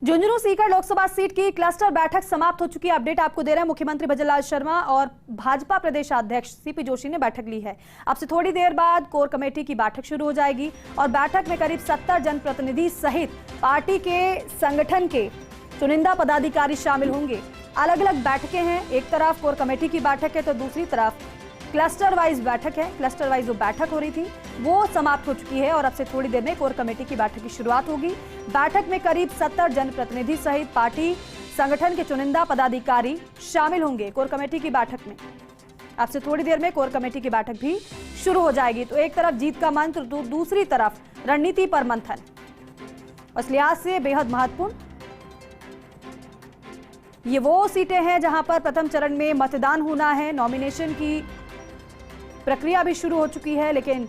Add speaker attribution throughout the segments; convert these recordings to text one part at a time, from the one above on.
Speaker 1: Jhunjhunu Sikar Lok Sabha seat की cluster बैठक समाप्त हो चुकी है। अपडेट आपको दे रहे हैं मुख्यमंत्री भजनलाल शर्मा और भाजपा प्रदेशाध्यक्ष सीपी जोशी ने बैठक ली है। अब से थोड़ी देर बाद कोर कमेटी की बैठक शुरू हो जाएगी और बैठक में करीब 70 जनप्रतिनिधि सहित पार्टी के संगठन के चुनिंदा पदाधिकारी शामिल होंगे। अलग अलग बैठकें हैं, एक तरफ कोर कमेटी की बैठक है तो दूसरी तरफ क्लस्टर वाइज बैठक है। क्लस्टर वाइज जो बैठक हो रही थी वो समाप्त हो चुकी है और अब से थोड़ी देर में कोर कमेटी की बैठक की शुरुआत होगी। बैठक में करीब 70 जनप्रतिनिधि सहित पार्टी संगठन के चुनिंदा पदाधिकारी शामिल होंगे कोर कमेटी की बैठक में। अब से थोड़ी देर में कोर कमेटी की बैठक भी शुरू हो जाएगी। तो एक तरफ जीत का मंत्र तो दूसरी तरफ रणनीति पर मंथन, इस लिहाज से बेहद महत्वपूर्ण ये वो सीटें हैं जहां पर प्रथम चरण में मतदान होना है। नॉमिनेशन की प्रक्रिया भी शुरू हो चुकी है, लेकिन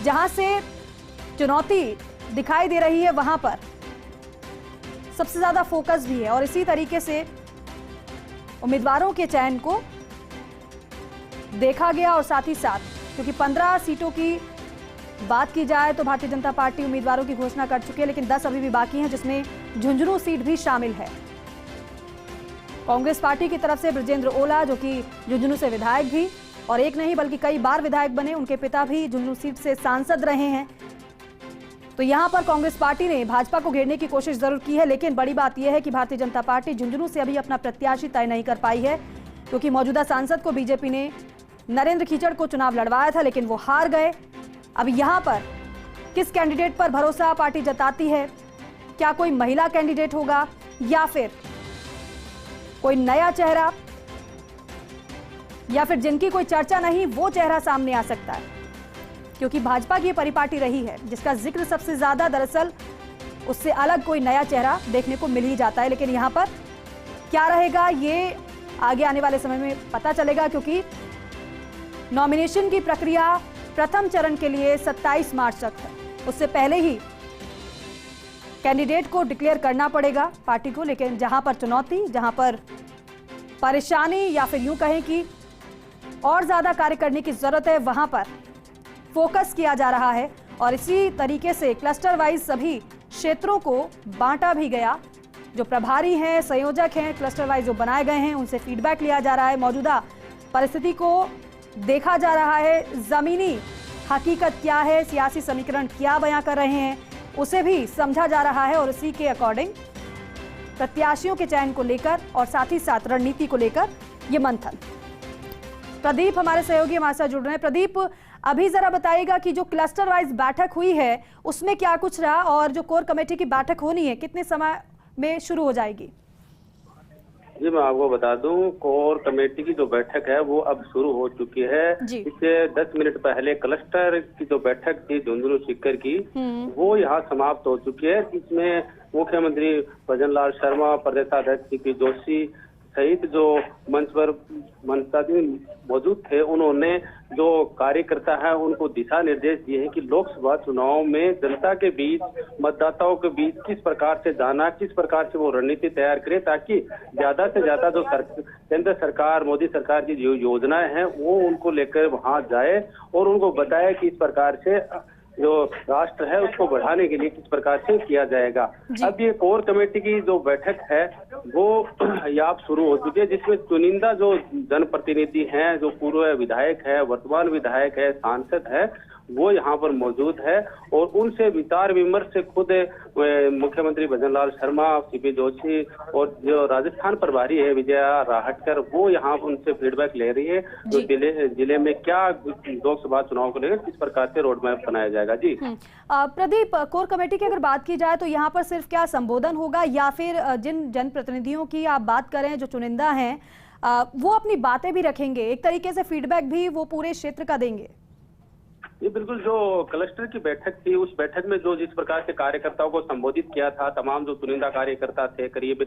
Speaker 1: जहां से चुनौती दिखाई दे रही है वहां पर सबसे ज्यादा फोकस भी है और इसी तरीके से उम्मीदवारों के चयन को देखा गया। और साथ ही साथ क्योंकि 15 सीटों की बात की जाए तो भारतीय जनता पार्टी उम्मीदवारों की घोषणा कर चुकी है, लेकिन 10 अभी भी बाकी हैं, जिसमें झुंझुनू सीट भी शामिल है। कांग्रेस पार्टी की तरफ से ब्रजेंद्र ओला, जो कि झुंझुनू से विधायक भी और एक नहीं बल्कि कई बार विधायक बने, उनके पिता भी झुंझुनू सीट से सांसद रहे हैं। तो यहां पर कांग्रेस पार्टी ने भाजपा को घेरने की कोशिश जरूर की है, लेकिन बड़ी बात यह है कि भारतीय जनता पार्टी झुंझुनू से अभी अपना प्रत्याशी तय नहीं कर पाई है, क्योंकि मौजूदा सांसद को बीजेपी ने नरेंद्र कीचड़ को चुनाव लड़वाया था, लेकिन वो हार गए। अब यहां पर किस कैंडिडेट पर भरोसा पार्टी जताती है? क्या कोई महिला कैंडिडेट होगा या फिर कोई नया चेहरा, या फिर जिनकी कोई चर्चा नहीं वो चेहरा सामने आ सकता है? क्योंकि भाजपा की परिपाटी रही है जिसका जिक्र सबसे ज्यादा, दरअसल उससे अलग कोई नया चेहरा देखने को मिल ही जाता है। लेकिन यहां पर क्या रहेगा ये आगे आने वाले समय में पता चलेगा, क्योंकि नॉमिनेशन की प्रक्रिया प्रथम चरण के लिए 27 मार्च तक है। उससे पहले ही कैंडिडेट को डिक्लेयर करना पड़ेगा पार्टी को। लेकिन जहां पर चुनौती, जहां पर परेशानी या फिर यूं कहें कि और ज्यादा कार्य करने की जरूरत है, वहां पर फोकस किया जा रहा है। और इसी तरीके से क्लस्टर वाइज सभी क्षेत्रों को बांटा भी गया। जो प्रभारी हैं, संयोजक हैं, क्लस्टर वाइज जो बनाए गए हैं, उनसे फीडबैक लिया जा रहा है। मौजूदा परिस्थिति को देखा जा रहा है, जमीनी हकीकत क्या है, सियासी समीकरण क्या बयां कर रहे हैं, उसे भी समझा जा रहा है। और इसी के अकॉर्डिंग प्रत्याशियों के चयन को लेकर और साथ ही साथ रणनीति को लेकर ये मंथन। प्रदीप हमारे सहयोगी हमारे साथ जुड़ रहे हैं। प्रदीप, अभी जरा बताइएगा कि जो क्लस्टर वाइज बैठक हुई है उसमें क्या कुछ रहा और जो कोर कमेटी की बैठक होनी है कितने समय में शुरू हो जाएगी?
Speaker 2: जी, मैं आपको बता दूं, कोर कमेटी की जो बैठक है वो अब शुरू हो चुकी है। इससे 10 मिनट पहले क्लस्टर की जो बैठक थी झुंझुनू सीकर की, वो यहाँ समाप्त हो चुकी है। इसमें मुख्यमंत्री भजनलाल शर्मा, प्रदेशाध्यक्ष सीपी जोशी सहित जो मंच पर मौजूद थे, उन्होंने जो कार्यकर्ता है उनको दिशा निर्देश दिए हैं कि लोकसभा चुनाव में जनता के बीच, मतदाताओं के बीच किस प्रकार से जाना, किस प्रकार से वो रणनीति तैयार करें, ताकि ज्यादा से ज्यादा जो केंद्र सरकार, मोदी सरकार की जो योजनाएं हैं वो उनको लेकर वहां जाए और उनको बताए कि इस प्रकार से जो राष्ट्र है उसको बढ़ाने के लिए किस प्रकार से किया जाएगा। अब ये कोर कमेटी की जो बैठक है वो यहाँ शुरू हो चुकी है, जिसमें चुनिंदा जो जनप्रतिनिधि हैं, जो पूर्व विधायक है, वर्तमान विधायक है, सांसद है, वो यहाँ पर मौजूद है और उनसे विचार विमर्श से खुद मुख्यमंत्री भजनलाल शर्मा, सीपी जोशी और जो राजस्थान प्रभारी है विजया राहटकर, वो यहाँ उनसे फीडबैक ले रही है जो जिले में क्या लोकसभा चुनाव को लेकर किस प्रकार से रोड मैप बनाया जाएगा। जी
Speaker 1: प्रदीप, कोर कमेटी की अगर बात की जाए तो यहाँ पर सिर्फ क्या संबोधन होगा या फिर जिन जनप्रतिनिधियों की आप बात करें जो चुनिंदा हैं वो अपनी बातें भी रखेंगे, एक तरीके से फीडबैक भी वो पूरे क्षेत्र का देंगे?
Speaker 2: ये बिल्कुल, जो क्लस्टर की बैठक थी उस बैठक में जो जिस प्रकार से कार्यकर्ताओं को संबोधित किया था, तमाम जो चुनिंदा कार्यकर्ता थे, करीब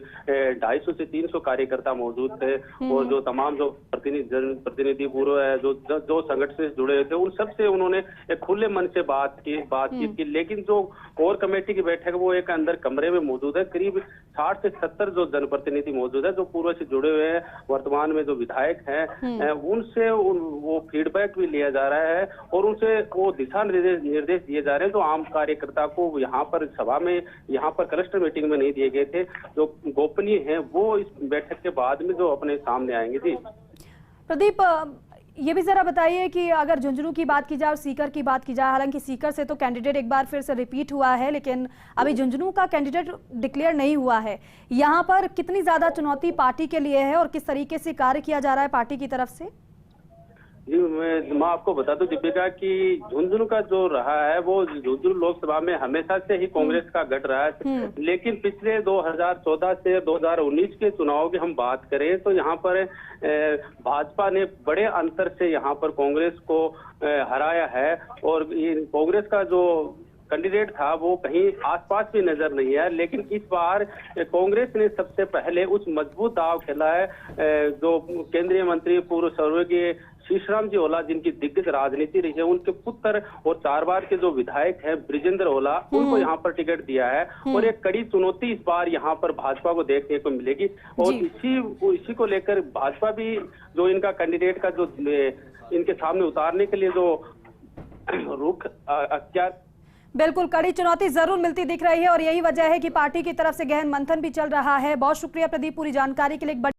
Speaker 2: 250 से 300 कार्यकर्ता मौजूद थे और जो तमाम जो प्रतिनिधि पूर्व है जो संगठन से जुड़े थे, उन सब से उन्होंने एक खुले मन से बातचीत की। लेकिन जो कोर कमेटी की बैठक वो एक अंदर कमरे में मौजूद है, करीब 60 से 70 जो जनप्रतिनिधि मौजूद है जो पूर्व से जुड़े हुए हैं, वर्तमान में जो विधायक हैं, उनसे वो फीडबैक भी लिया जा रहा है और उनसे वो दिशा निर्देश दिए जा रहे हैं जो आम कार्यकर्ता को यहाँ पर सभा में, यहाँ पर क्लस्टर मीटिंग में नहीं दिए गए थे, जो गोपनीय हैं वो इस बैठक के बाद में जो अपने सामने आएंगे। जी
Speaker 1: प्रदीप, ये भी जरा बताइए कि अगर झुंझुनू की बात की जाए और सीकर की बात की जाए, हालांकि सीकर से तो कैंडिडेट एक बार फिर से रिपीट हुआ है, लेकिन अभी झुंझुनू का कैंडिडेट डिक्लेयर नहीं हुआ है। यहाँ पर कितनी ज्यादा चुनौती पार्टी के लिए है और किस तरीके से कार्य किया जा रहा है पार्टी की तरफ से?
Speaker 2: जी मैं आपको बता दूं दीपिका कि झुंझुनू का जो रहा है वो झुंझुनू लोकसभा में हमेशा से ही कांग्रेस का गढ़ रहा है, लेकिन पिछले 2014 से 2019 के चुनाव की हम बात करें तो यहाँ पर भाजपा ने बड़े अंतर से यहाँ पर कांग्रेस को हराया है और कांग्रेस का जो कैंडिडेट था वो कहीं आसपास भी नजर नहीं है। लेकिन इस बार कांग्रेस ने सबसे पहले उस मजबूत दाव खेला है जो केंद्रीय मंत्री पूर्व स्वर्गीय शीशराम जी ओला, जिनकी दिग्गज राजनीति रही है, उनके पुत्र और 4 बार के जो विधायक हैं ब्रिजेंद्र ओला, उनको यहाँ पर टिकट दिया है और एक कड़ी चुनौती इस बार यहाँ पर भाजपा को देखने को मिलेगी। और इसी को लेकर भाजपा भी जो इनका कैंडिडेट का जो इनके सामने उतारने के लिए जो रुख अख्तियार,
Speaker 1: बिल्कुल कड़ी चुनौती जरूर मिलती दिख रही है और यही वजह है कि पार्टी की तरफ से गहन मंथन भी चल रहा है। बहुत शुक्रिया प्रदीप पूरी जानकारी के लिए।